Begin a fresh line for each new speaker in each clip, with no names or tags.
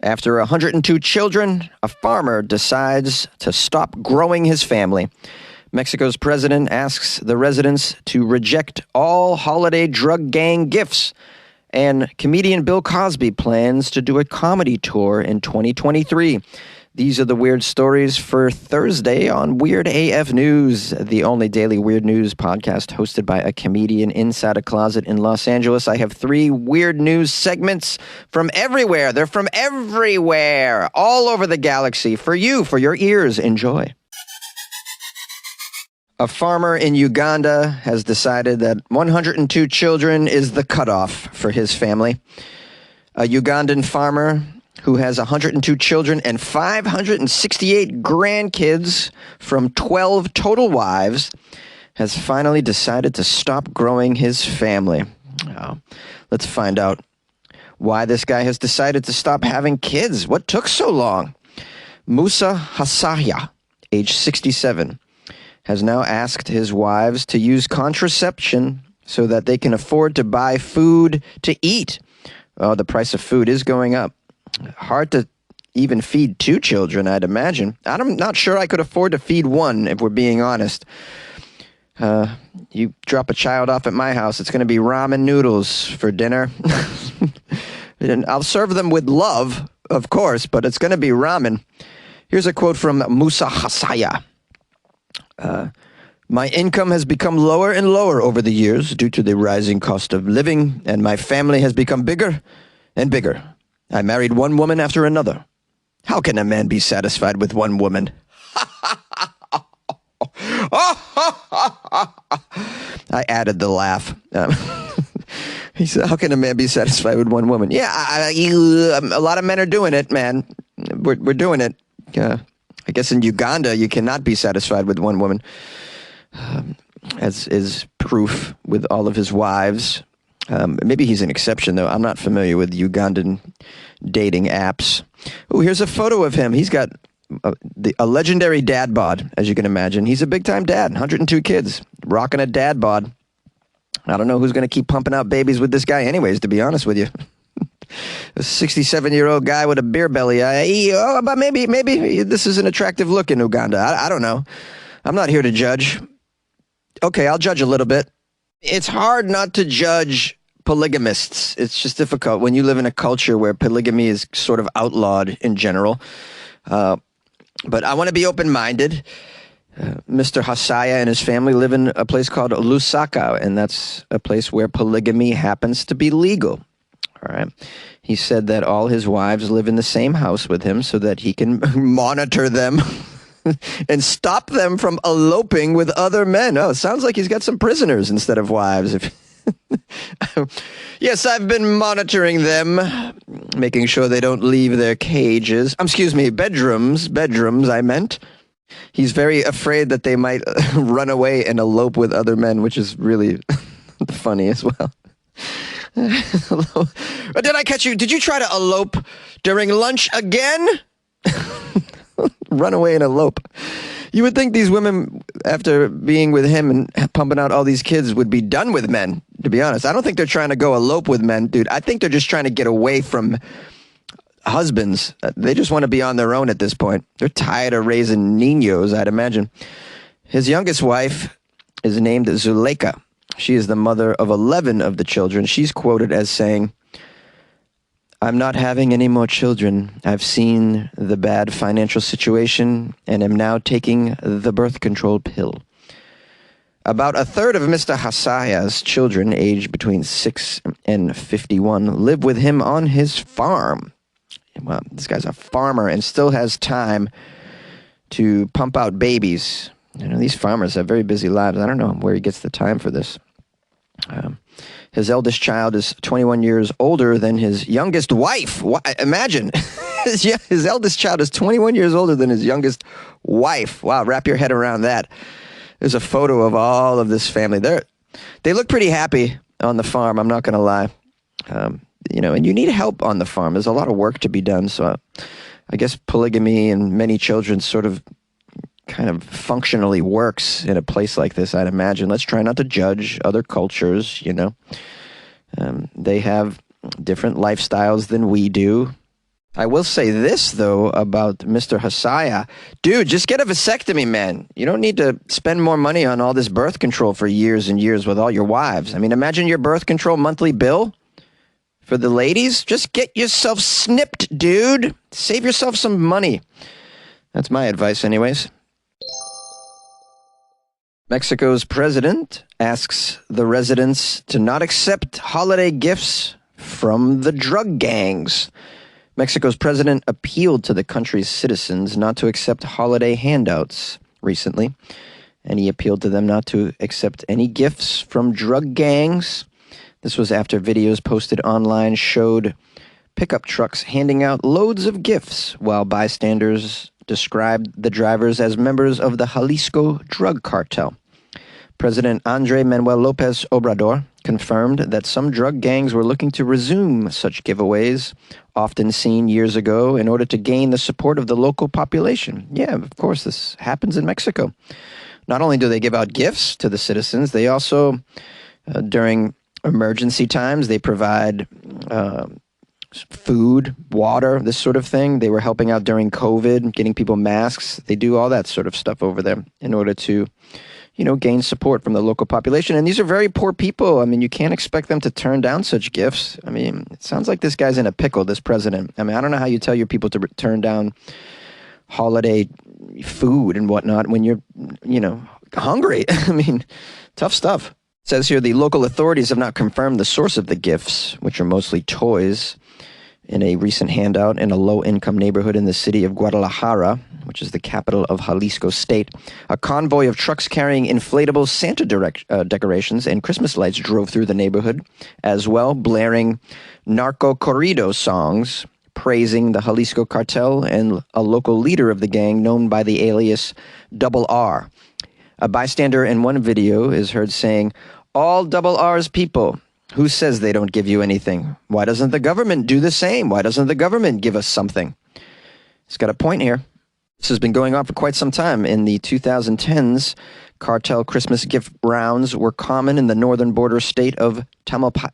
After 102 children, a farmer decides to stop growing his family. Mexico's president asks the residents to reject all holiday drug gang gifts. And comedian Bill Cosby plans to do a comedy tour in 2023. These are the weird stories for Thursday on Weird AF News, the only daily weird news podcast hosted by a comedian inside a closet in Los Angeles. I have 3 weird news segments from everywhere. They're from everywhere, all over the galaxy. For you, for your ears. Enjoy. A farmer in Uganda has decided that 102 children is the cutoff for his family. A Ugandan farmer who has 102 children and 568 grandkids from 12 total wives has finally decided to stop growing his family. Let's find out why this guy has decided to stop having kids. What took so long? Musa Hasaya, age 67, has now asked his wives to use contraception so that they can afford to buy food to eat. Oh, the price of food is going up. Hard to even feed 2 children, I'd imagine. I'm not sure I could afford to feed 1, if we're being honest. You drop a child off at my house, it's going to be ramen noodles for dinner. And I'll serve them with love, of course, but it's going to be ramen. Here's a quote from Musa Hasaya. My income has become lower and lower over the years due to the rising cost of living, and my family has become bigger and bigger. I married one woman after another. How can a man be satisfied with one woman? I added the laugh. He said, how can a man be satisfied with one woman? Yeah, a lot of men are doing it, man. We're doing it. I guess in Uganda, you cannot be satisfied with one woman, as is proof with all of his wives. Maybe he's an exception, though. I'm not familiar with Ugandan dating apps. Oh, here's a photo of him. He's got a legendary dad bod, as you can imagine. He's a big-time dad, 102 kids, rocking a dad bod. I don't know who's going to keep pumping out babies with this guy anyways, to be honest with you. A 67-year-old guy with a beer belly. But maybe this is an attractive look in Uganda. I don't know. I'm not here to judge. Okay, I'll judge a little bit. It's hard not to judge polygamists. It's just difficult when you live in a culture where polygamy is sort of outlawed in general. But I want to be open-minded. Mr. Hasaya and his family live in a place called Lusaka, and that's a place where polygamy happens to be legal. All right. He said that all his wives live in the same house with him so that he can monitor them and stop them from eloping with other men. Oh, it sounds like he's got some prisoners instead of wives. Yes, I've been monitoring them, making sure they don't leave their cages. Bedrooms, I meant. He's very afraid that they might run away and elope with other men, which is really funny as well. Did I catch you? Did you try to elope during lunch again? Run away and elope. You would think these women, after being with him and pumping out all these kids, would be done with men, to be honest. I don't think they're trying to go elope with men, dude. I think they're just trying to get away from husbands. They just want to be on their own at this point. They're tired of raising niños, I'd imagine. His youngest wife is named Zuleika. She is the mother of 11 of the children. She's quoted as saying, I'm not having any more children. I've seen the bad financial situation and am now taking the birth control pill. About a third of Mr. Hasaya's children, aged between 6 and 51, live with him on his farm. Well, this guy's a farmer and still has time to pump out babies. You know, these farmers have very busy lives. I don't know where he gets the time for this. His eldest child is 21 years older than his youngest wife. Imagine, his eldest child is 21 years older than his youngest wife. Wow, wrap your head around that. There's a photo of all of this family. They look pretty happy on the farm, I'm not going to lie. And you need help on the farm. There's a lot of work to be done, so I guess polygamy and many children sort of kind of functionally works in a place like this, I'd imagine. Let's try not to judge other cultures, They have different lifestyles than we do. I will say this, though, about Mr. Hasaya. Dude, just get a vasectomy, man. You don't need to spend more money on all this birth control for years and years with all your wives. I mean, imagine your birth control monthly bill for the ladies. Just get yourself snipped, dude. Save yourself some money. That's my advice, anyways. Mexico's president asks the residents to not accept holiday gifts from the drug gangs. Mexico's president appealed to the country's citizens not to accept holiday handouts recently, and he appealed to them not to accept any gifts from drug gangs. This was after videos posted online showed pickup trucks handing out loads of gifts, while bystanders described the drivers as members of the Jalisco drug cartel. President Andrés Manuel López Obrador confirmed that some drug gangs were looking to resume such giveaways, often seen years ago, in order to gain the support of the local population. Yeah, of course, this happens in Mexico. Not only do they give out gifts to the citizens, they also, during emergency times, they provide food, water, this sort of thing. They were helping out during COVID, getting people masks. They do all that sort of stuff over there in order to gain support from the local population. And these are very poor people. I mean, you can't expect them to turn down such gifts. I mean, it sounds like this guy's in a pickle, this president. I mean, I don't know how you tell your people to turn down holiday food and whatnot when you're, hungry. I mean, tough stuff. It says here the local authorities have not confirmed the source of the gifts, which are mostly toys, in a recent handout in a low-income neighborhood in the city of Guadalajara, which is the capital of Jalisco State. A convoy of trucks carrying inflatable Santa decorations and Christmas lights drove through the neighborhood, as well, blaring narco corrido songs, praising the Jalisco cartel and a local leader of the gang known by the alias Double R. A bystander in one video is heard saying, "All Double R's people. Who says they don't give you anything? Why doesn't the government do the same? Why doesn't the government give us something?" He's got a point here. This has been going on for quite some time. In the 2010s, cartel Christmas gift rounds were common in the northern border state of Tamaulipas.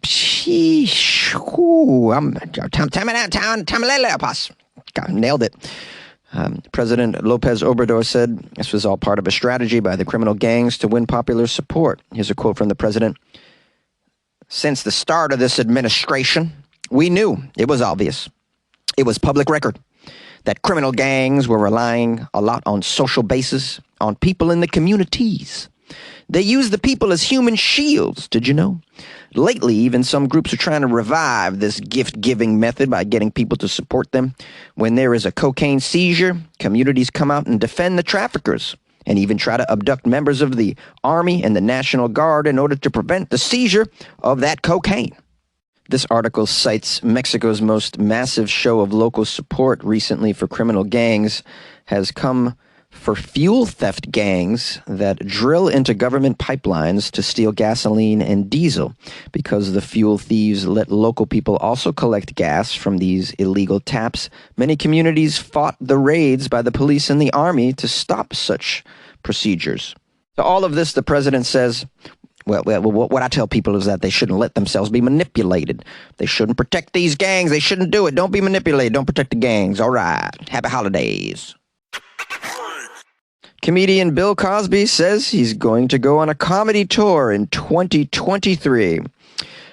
Sheesh. Tamaulipas. Nailed it. President López Obrador said this was all part of a strategy by the criminal gangs to win popular support. Here's a quote from the president. "Since the start of this administration, we knew, it was obvious, it was public record, that criminal gangs were relying a lot on social bases, on people in the communities. They use the people as human shields, did you know? Lately, even some groups are trying to revive this gift-giving method by getting people to support them. When there is a cocaine seizure, communities come out and defend the traffickers, and even try to abduct members of the Army and the National Guard in order to prevent the seizure of that cocaine." This article cites Mexico's most massive show of local support recently for criminal gangs has come for fuel theft gangs that drill into government pipelines to steal gasoline and diesel, because the fuel thieves let local people also collect gas from these illegal taps. Many communities fought the raids by the police and the army to stop such procedures. So all of this, the president says, well, what I tell people is that they shouldn't let themselves be manipulated. They shouldn't protect these gangs. They shouldn't do it. Don't be manipulated. Don't protect the gangs. All right. Happy holidays. Comedian Bill Cosby says he's going to go on a comedy tour in 2023.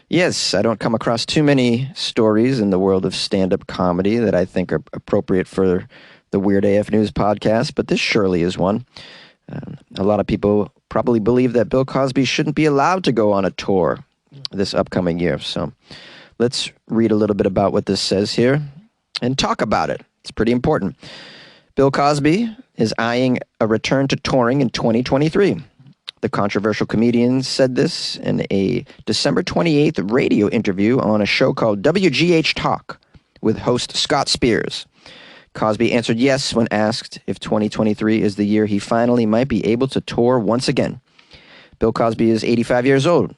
Yes, I don't come across too many stories in the world of stand-up comedy that I think are appropriate for the Weird AF News podcast, but this surely is one. A lot of people probably believe that Bill Cosby shouldn't be allowed to go on a tour this upcoming year. So let's read a little bit about what this says here and talk about it. It's pretty important. Bill Cosby is eyeing a return to touring in 2023. The controversial comedian said this in a December 28th radio interview on a show called WGH Talk with host Scott Spears. Cosby answered yes when asked if 2023 is the year he finally might be able to tour once again. Bill Cosby is 85 years old.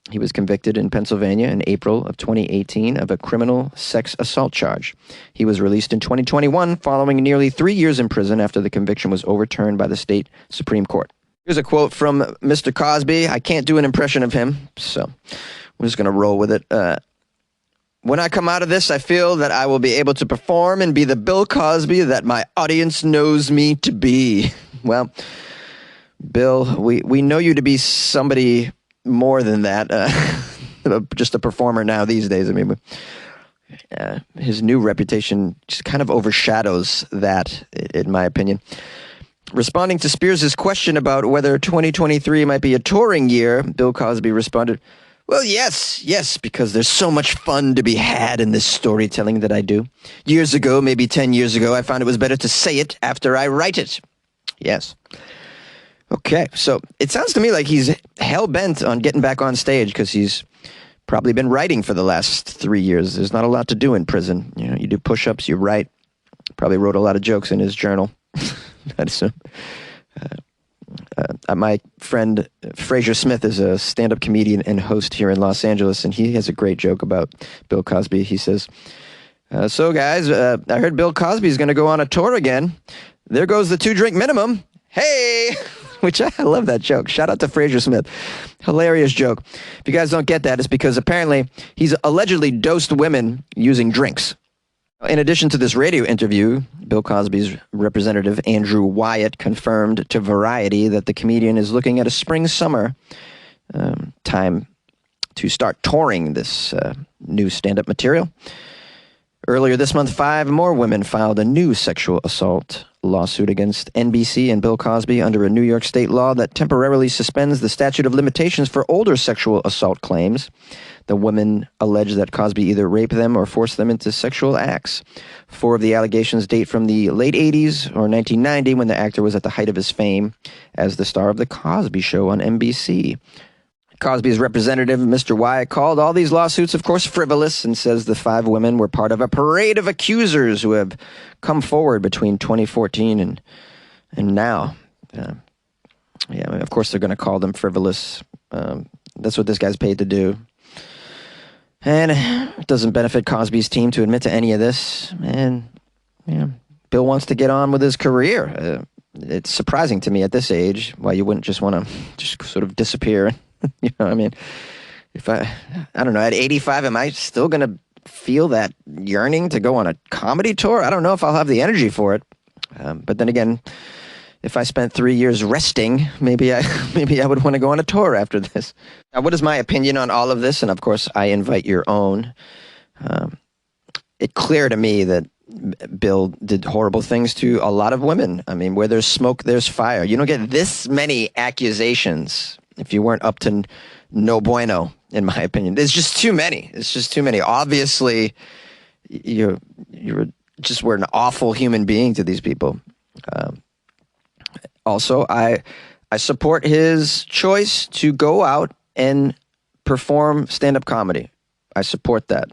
He was convicted in Pennsylvania in April of 2018 of a criminal sex assault charge. He was released in 2021 following nearly 3 years in prison after the conviction was overturned by the state Supreme Court. Here's a quote from Mr. Cosby. I can't do an impression of him, so we're just going to roll with it. When I come out of this, I feel that I will be able to perform and be the Bill Cosby that my audience knows me to be. Well, Bill, we know you to be somebody more than that. Just a performer now these days. I mean, his new reputation just kind of overshadows that, in my opinion. Responding to Spears' question about whether 2023 might be a touring year, Bill Cosby responded, well, yes, because there's so much fun to be had in this storytelling that I do. Years ago, maybe 10 years ago, I found it was better to say it after I write it. Yes. Okay, so it sounds to me like he's hell-bent on getting back on stage because he's probably been writing for the last 3 years. There's not a lot to do in prison. You know, you do push-ups, you write. Probably wrote a lot of jokes in his journal. I'd assume. My friend Fraser Smith is a stand-up comedian and host here in Los Angeles, and he has a great joke about Bill Cosby. He says, so guys, I heard Bill Cosby is going to go on a tour again. There goes the 2-drink minimum. Hey! Which I love that joke. Shout out to Fraser Smith. Hilarious joke. If you guys don't get that, it's because apparently he's allegedly dosed women using drinks. In addition to this radio interview, Bill Cosby's representative, Andrew Wyatt, confirmed to Variety that the comedian is looking at a spring-summer time to start touring this new stand-up material. Earlier this month, 5 more women filed a new sexual assault lawsuit against NBC and Bill Cosby under a New York state law that temporarily suspends the statute of limitations for older sexual assault claims. The women allege that Cosby either raped them or forced them into sexual acts. 4 of the allegations date from the late 80s or 1990 when the actor was at the height of his fame as the star of The Cosby Show on NBC. Cosby's representative, Mr. Wyatt, called all these lawsuits, of course, frivolous and says the 5 women were part of a parade of accusers who have come forward between 2014 and now. Of course, they're going to call them frivolous. That's what this guy's paid to do. And it doesn't benefit Cosby's team to admit to any of this. And Bill wants to get on with his career. It's surprising to me at this age why you wouldn't just want to just sort of disappear. You know, I mean, if I don't know, at 85, am I still going to feel that yearning to go on a comedy tour? I don't know if I'll have the energy for it. But then again, if I spent 3 years resting, maybe I would want to go on a tour after this. Now, what is my opinion on all of this? And of course, I invite your own. It's clear to me that Bill did horrible things to a lot of women. I mean, where there's smoke, there's fire. You don't get this many accusations if you weren't up to no bueno, in my opinion. There's just too many. It's just too many. Obviously, you were an awful human being to these people. Also, I support his choice to go out and perform stand-up comedy. I support that.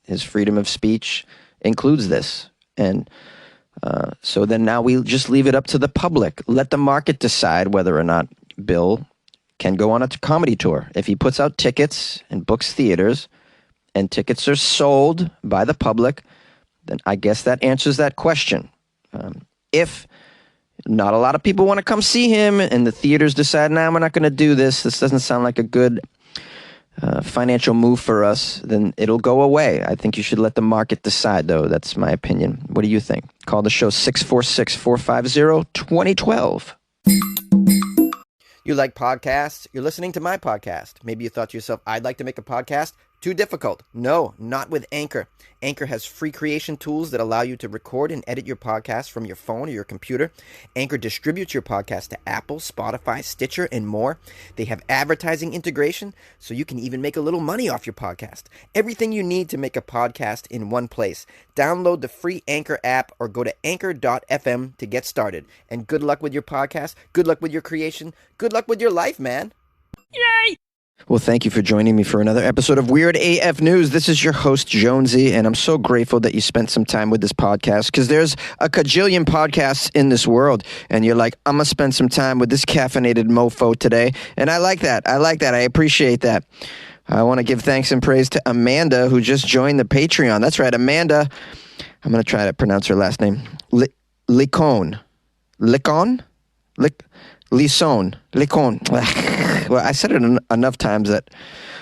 His freedom of speech includes this. And so then now we just leave it up to the public. Let the market decide whether or not Bill can go on a comedy tour. If he puts out tickets and books theaters and tickets are sold by the public, then I guess that answers that question. If not a lot of people want to come see him and the theaters decide, nah, we're not going to do this, this doesn't sound like a good financial move for us, then it'll go away. I think you should let the market decide, though. That's my opinion. What do you think? Call the show 646-450-2012. You like podcasts? You're listening to my podcast. Maybe you thought to yourself, I'd like to make a podcast. Too difficult. No, not with Anchor. Anchor has free creation tools that allow you to record and edit your podcast from your phone or your computer. Anchor distributes your podcast to Apple, Spotify, Stitcher, and more. They have advertising integration, so you can even make a little money off your podcast. Everything you need to make a podcast in one place. Download the free Anchor app or go to anchor.fm to get started. And good luck with your podcast. Good luck with your creation. Good luck with your life, man. Yay! Well, thank you for joining me for another episode of Weird AF News. This is your host, Jonesy, and I'm so grateful that you spent some time with this podcast because there's a cajillion podcasts in this world, and you're like, I'm going to spend some time with this caffeinated mofo today, and I like that. I appreciate that. I want to give thanks and praise to Amanda, who just joined the Patreon. That's right, Amanda. I'm going to try to pronounce her last name. Licon? Licon. Well, I said it enough times that,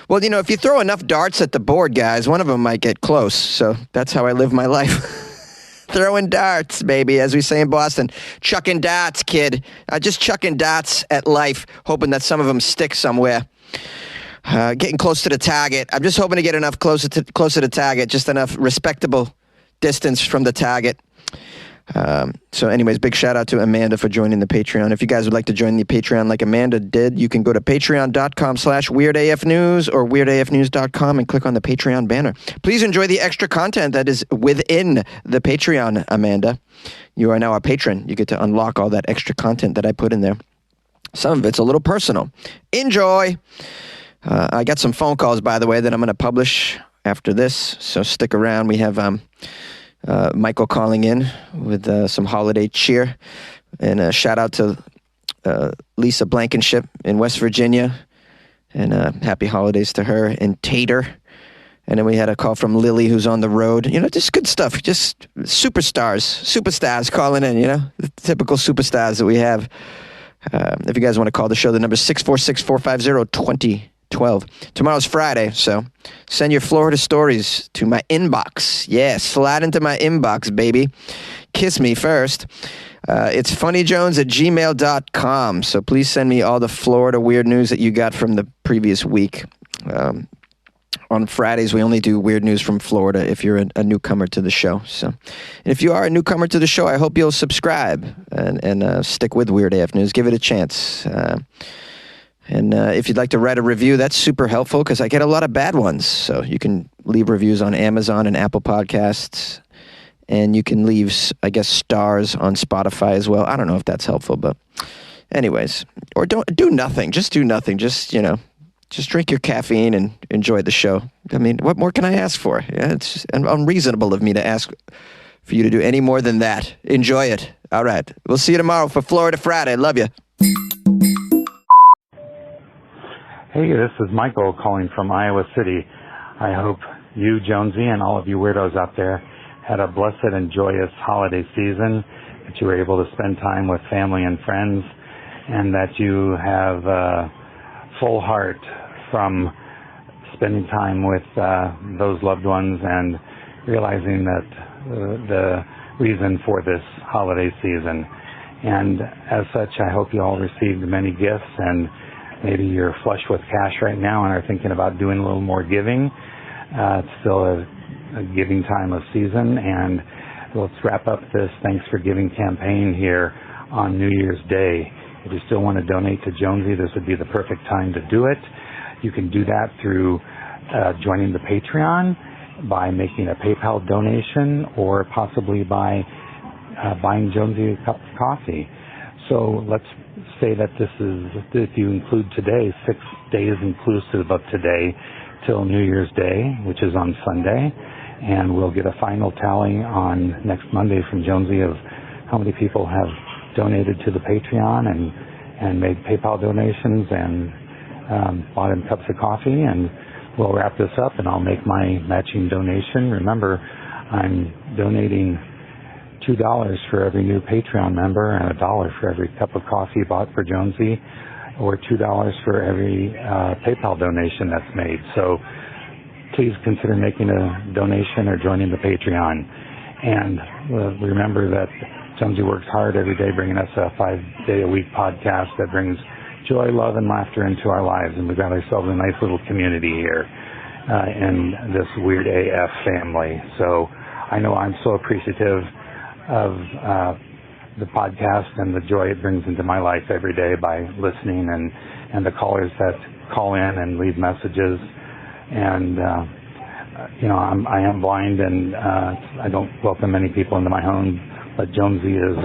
well, if you throw enough darts at the board, guys, one of them might get close. So that's how I live my life. Throwing darts, baby, as we say in Boston. Chucking darts, kid. Just chucking darts at life, hoping that some of them stick somewhere. Getting close to the target. I'm just hoping to get enough closer to target, just enough respectable distance from the target. So anyways, big shout out to Amanda for joining the Patreon. If you guys would like to join the Patreon like Amanda did, you can go to patreon.com/weirdafnews or weirdafnews.com and click on the Patreon banner. Please enjoy the extra content that is within the Patreon, Amanda. You are now a patron. You get to unlock all that extra content that I put in there. Some of it's a little personal. Enjoy. I got some phone calls, by the way, that I'm going to publish after this, so stick around. We have Michael calling in with some holiday cheer, and a shout out to Lisa Blankenship in West Virginia, and happy holidays to her, and Tater. And then we had a call from Lily, who's on the road. Just good stuff. Just superstars calling in, the typical superstars that we have. If you guys want to call the show, the number is 646-450-2012. Tomorrow's Friday, so send your Florida stories to my inbox. Yeah, slide into my inbox, baby. Kiss me first. It's funnyjones@gmail.com, so please send me all the Florida weird news that you got from the previous week. On Fridays, we only do weird news from Florida if you're a newcomer to the show. So, if you are a newcomer to the show, I hope you'll subscribe and stick with Weird AF News. Give it a chance. And if you'd like to write a review, that's super helpful because I get a lot of bad ones. So you can leave reviews on Amazon and Apple Podcasts. And you can leave, I guess, stars on Spotify as well. I don't know if that's helpful, but anyways. Or don't do nothing. Just do nothing. Just drink your caffeine and enjoy the show. I mean, what more can I ask for? Yeah, it's unreasonable of me to ask for you to do any more than that. Enjoy it. All right. We'll see you tomorrow for Florida Friday. Love you.
Hey, this is Michael calling from Iowa City. I hope you, Jonesy, and all of you weirdos out there had a blessed and joyous holiday season, that you were able to spend time with family and friends, and that you have a full heart from spending time with those loved ones and realizing that the reason for this holiday season. And as such, I hope you all received many gifts, and maybe you're flush with cash right now and are thinking about doing a little more giving. It's still a giving time of season, and let's wrap up this Thanks for Giving campaign here on New Year's Day. If you still want to donate to Jonesy, this would be the perfect time to do it. You can do that through joining the Patreon, by making a PayPal donation, or possibly by buying Jonesy a cup of coffee. So let's say that this is, if you include today, 6 days inclusive of today till New Year's Day, which is on Sunday, and we'll get a final tally on next Monday from Jonesy of how many people have donated to the Patreon and made PayPal donations and bought him cups of coffee, and we'll wrap this up and I'll make my matching donation. Remember, I'm donating $2 for every new Patreon member and $1 for every cup of coffee bought for Jonesy, or $2 for every PayPal donation that's made. So please consider making a donation or joining the Patreon. And remember that Jonesy works hard every day bringing us a 5-day-a-week podcast that brings joy, love, and laughter into our lives. And we've got ourselves a nice little community here in this Weird AF family. So I know I'm so appreciative of the podcast and the joy it brings into my life every day by listening, and the callers that call in and leave messages. And I am blind, and I don't welcome many people into my home, but Jonesy is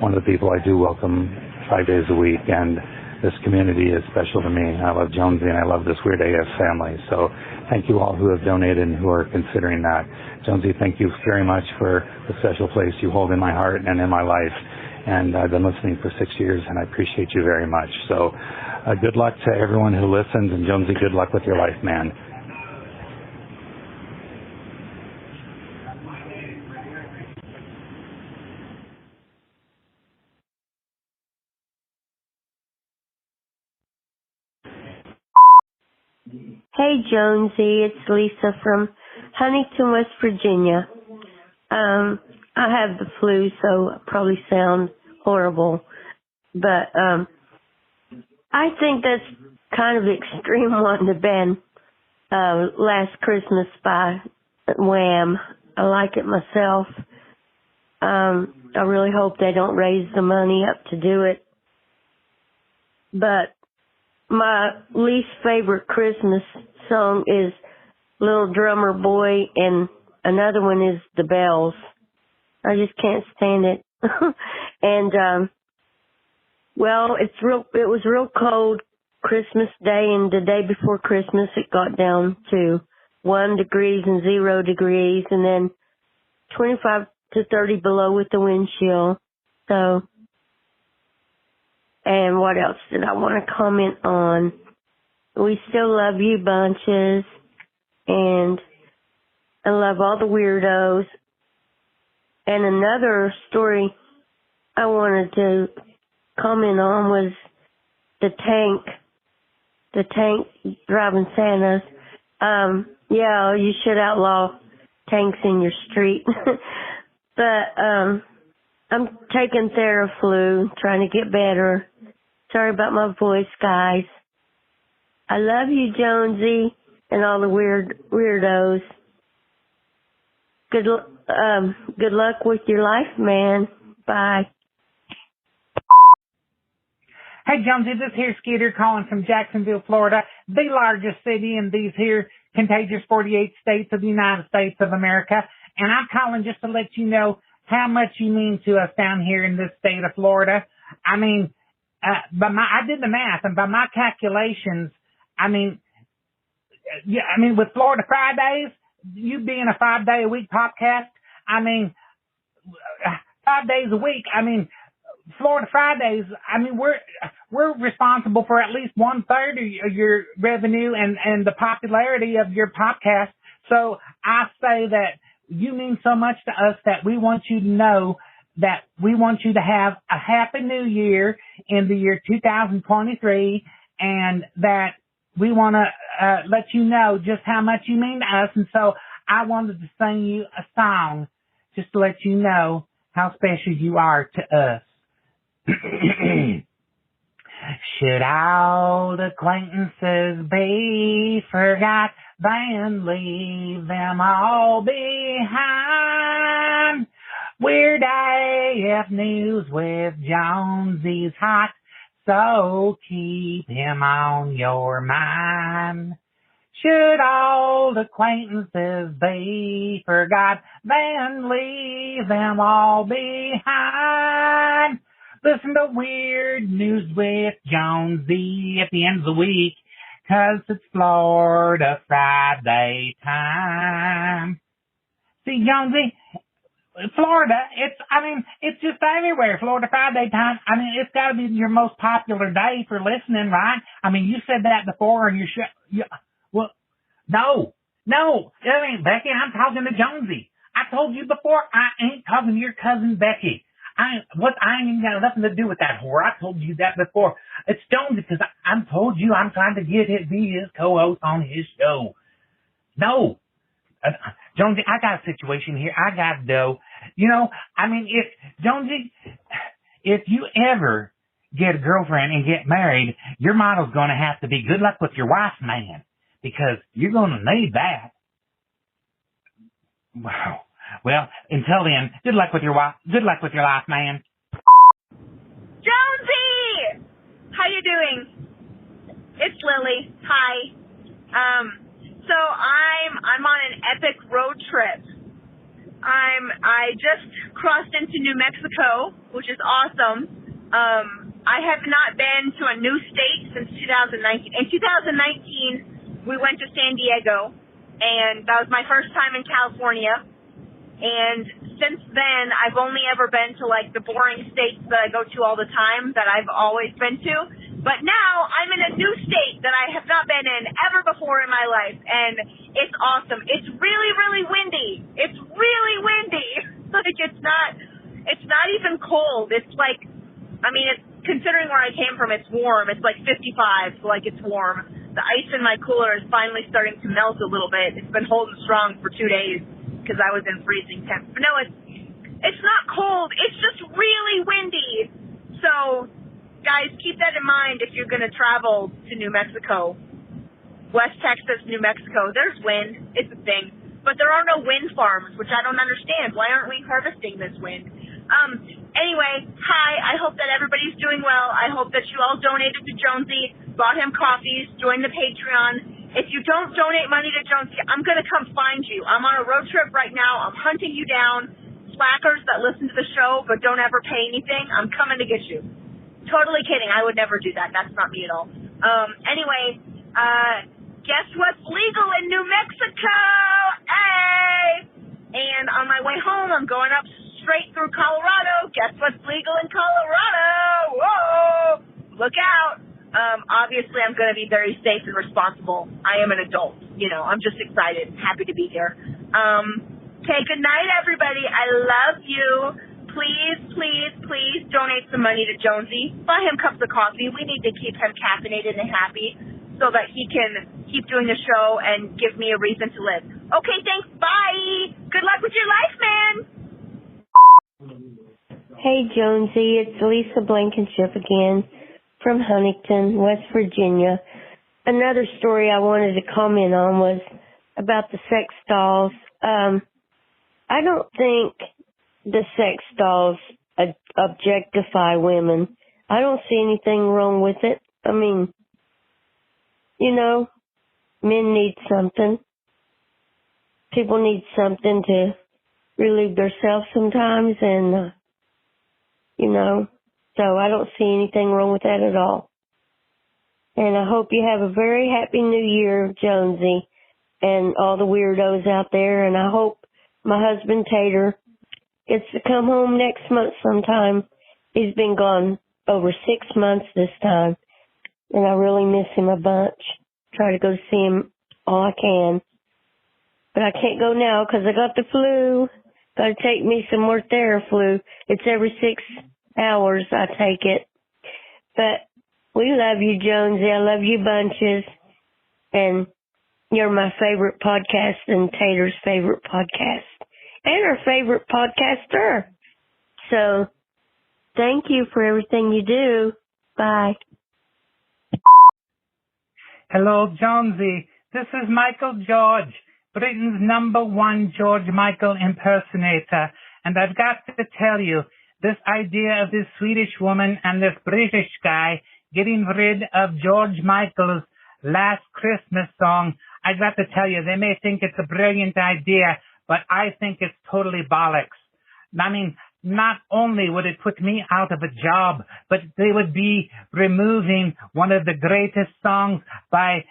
one of the people I do welcome 5 days a week, and this community is special to me. I love Jonesy, and I love this Weird AF family. So thank you all who have donated and who are considering that. Jonesy, thank you very much for the special place you hold in my heart and in my life. And I've been listening for 6 years, and I appreciate you very much. So good luck to everyone who listens, and Jonesy, good luck with your life, man.
Hey, Jonesy, it's Lisa from Huntington, West Virginia. I have the flu, so I probably sound horrible, but I think that's kind of extreme wanting to ban Last Christmas by Wham. I like it myself. I really hope they don't raise the money up to do it. But my least favorite Christmas song is Little Drummer Boy, and another one is The Bells. I just can't stand it. And well, it was real cold Christmas Day, and the day before Christmas it got down to 1 degree and 0 degrees, and then 25 to 30 below with the wind chill. So, and what else did I want to comment on? We still love you bunches, and I love all the weirdos. And another story I wanted to comment on was the tank driving Santas. Yeah, you should outlaw tanks in your street. But I'm taking Theraflu, trying to get better. Sorry about my voice, guys. I love you, Jonesy, and all the weirdos. Good luck with your life, man. Bye.
Hey, Jonesy, this here Skeeter calling from Jacksonville, Florida, the largest city in these here contagious 48 states of the United States of America. And I'm calling just to let you know how much you mean to us down here in this state of Florida. I mean, I did the math, and by my calculations, with Florida Fridays, you being a 5-day-a-week podcast, 5 days a week, Florida Fridays, we're responsible for at least 1/3 of your revenue and the popularity of your podcast. So I say that you mean so much to us that we want you to know that we want you to have a happy new year in the year 2023, and that we want to let you know just how much you mean to us. And so I wanted to sing you a song just to let you know how special you are to us. Should old acquaintances be forgot, then leave them all behind. Weird AF News with Jonesy's hot, so keep him on your mind. Should old acquaintances be forgot, then leave them all behind. Listen to Weird News with Jonesy at the end of the week, 'cause it's Florida Friday time. See, Jonesy, Florida, it's just everywhere. Florida Friday time. It's got to be your most popular day for listening, right? You said that before in your show. Well, no, it ain't Becky. I'm talking to Jonesy. I told you before, I ain't talking to your cousin Becky. I ain't even got nothing to do with that whore. I told you that before. It's Jonesy, because I told you I'm trying to get be his co-host on his show. No. Jonesy, I got a situation here. I got to go. If you ever get a girlfriend and get married, your motto's going to have to be good luck with your wife, man, because you're going to need that. Wow. Well, until then, good luck with your wife. Good luck with your life, man.
Jonesy! How you doing? It's Lily. Hi. So I'm on an epic road trip. I just crossed into New Mexico, which is awesome. I have not been to a new state since 2019. In 2019, we went to San Diego, and that was my first time in California. And since then, I've only ever been to the boring states that I go to all the time that I've always been to. But now I'm in a new state that I have not been in ever before in my life, and it's awesome. It's really, really windy. It's really windy. It's not even cold. It's considering where I came from, it's warm. It's 55, so it's warm. The ice in my cooler is finally starting to melt a little bit. It's been holding strong for 2 days because I was in freezing temps. But no, it's not cold. It's just really windy. So, guys, keep that in mind if you're going to travel to New Mexico. West Texas, New Mexico, there's wind. It's a thing. But there are no wind farms, which I don't understand. Why aren't we harvesting this wind? Anyway, hi. I hope that everybody's doing well. I hope that you all donated to Jonesy, bought him coffees, joined the Patreon. If you don't donate money to Jonesy, I'm going to come find you. I'm on a road trip right now. I'm hunting you down. Slackers that listen to the show but don't ever pay anything, I'm coming to get you. Totally kidding. I would never do that. That's not me at all. Anyway, guess what's legal in New Mexico? Hey! And on my way home, I'm going up straight through Colorado. Guess what's legal in Colorado? Whoa! Look out. Obviously, I'm going to be very safe and responsible. I am an adult. You know, I'm just excited. Happy to be here. Okay, good night, everybody. I love you. Please, please, please donate some money to Jonesy. Buy him cups of coffee. We need to keep him caffeinated and happy so that he can keep doing the show and give me a reason to live. Okay, thanks. Bye. Good luck with your life, man.
Hey, Jonesy, it's Lisa Blankenship again from Huntington, West Virginia. Another story I wanted to comment on was about the sex dolls. I don't think the sex dolls objectify women. I don't see anything wrong with it. I mean, you know, men need something. People need something to relieve themselves sometimes, and, you know, so I don't see anything wrong with that at all. And I hope you have a very happy new year, Jonesy, and all the weirdos out there, and I hope my husband Tater gets to come home next month sometime. He's been gone over 6 months this time, and I really miss him a bunch. Try to go see him all I can. But I can't go now because I got the flu. Got to take me some more Theraflu. It's every 6 hours I take it. But we love you, Jonesy. I love you bunches. And you're my favorite podcast and Tater's favorite podcast. And our favorite podcaster. So, thank you for everything you do. Bye.
Hello, Jonesy. This is Michael George, Britain's #1 George Michael impersonator. And I've got to tell you, this idea of this Swedish woman and this British guy getting rid of George Michael's Last Christmas song, I've got to tell you, they may think it's a brilliant idea, but I think it's totally bollocks. I mean, not only would it put me out of a job, but they would be removing one of the greatest songs by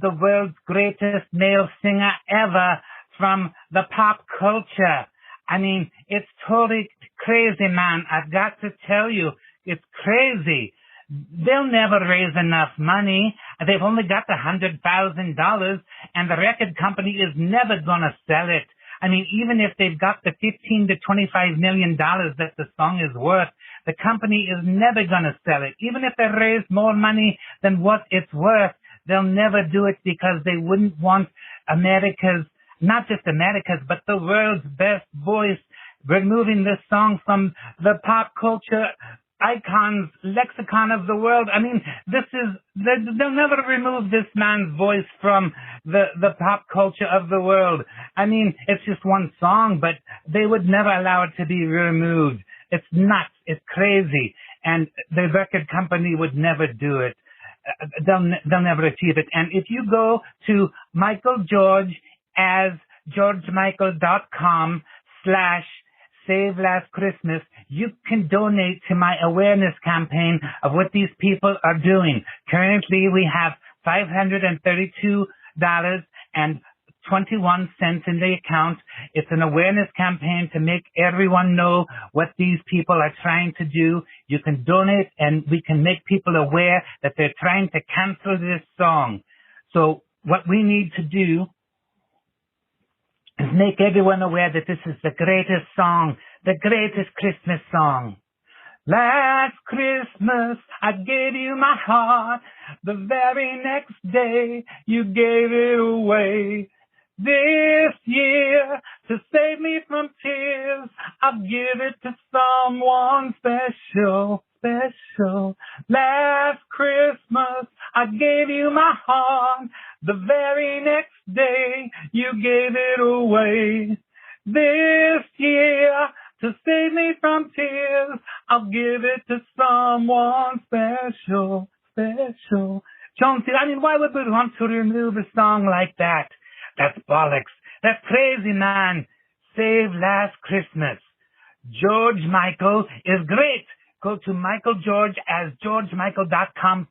the world's greatest male singer ever from the pop culture. I mean, it's totally crazy, man. I've got to tell you, it's crazy. They'll never raise enough money. They've only got the $100,000, and the record company is never going to sell it. I mean, even if they've got the $15 to $25 million that the song is worth, the company is never going to sell it. Even if they raise more money than what it's worth, they'll never do it because they wouldn't want America's, not just America's, but the world's best voice removing this song from the pop culture icons, lexicon of the world. I mean, they'll never remove this man's voice from the pop culture of the world. I mean, it's just one song, but they would never allow it to be removed. It's nuts. It's crazy. And the record company would never do it. They'll never achieve it. And if you go to Michael George as georgemichael.com/Save Last Christmas, you can donate to my awareness campaign of what these people are doing. Currently, we have $532.21 in the account. It's an awareness campaign to make everyone know what these people are trying to do. You can donate, and we can make people aware that they're trying to cancel this song. So what we need to do is make everyone aware that this is the greatest song, the greatest Christmas song. Last Christmas, I gave you my heart. The very next day, you gave it away. This year, to save me from tears, I'll give it to someone special, special. Last Christmas, I gave you my heart. The very next day, you gave it away. This year, to save me from tears, I'll give it to someone special, special. Jonesy, I mean, why would we want to remove a song like that? That's bollocks. That's crazy, man. Save Last Christmas. George Michael is great. Go to michaelgeorge as georgemichael.com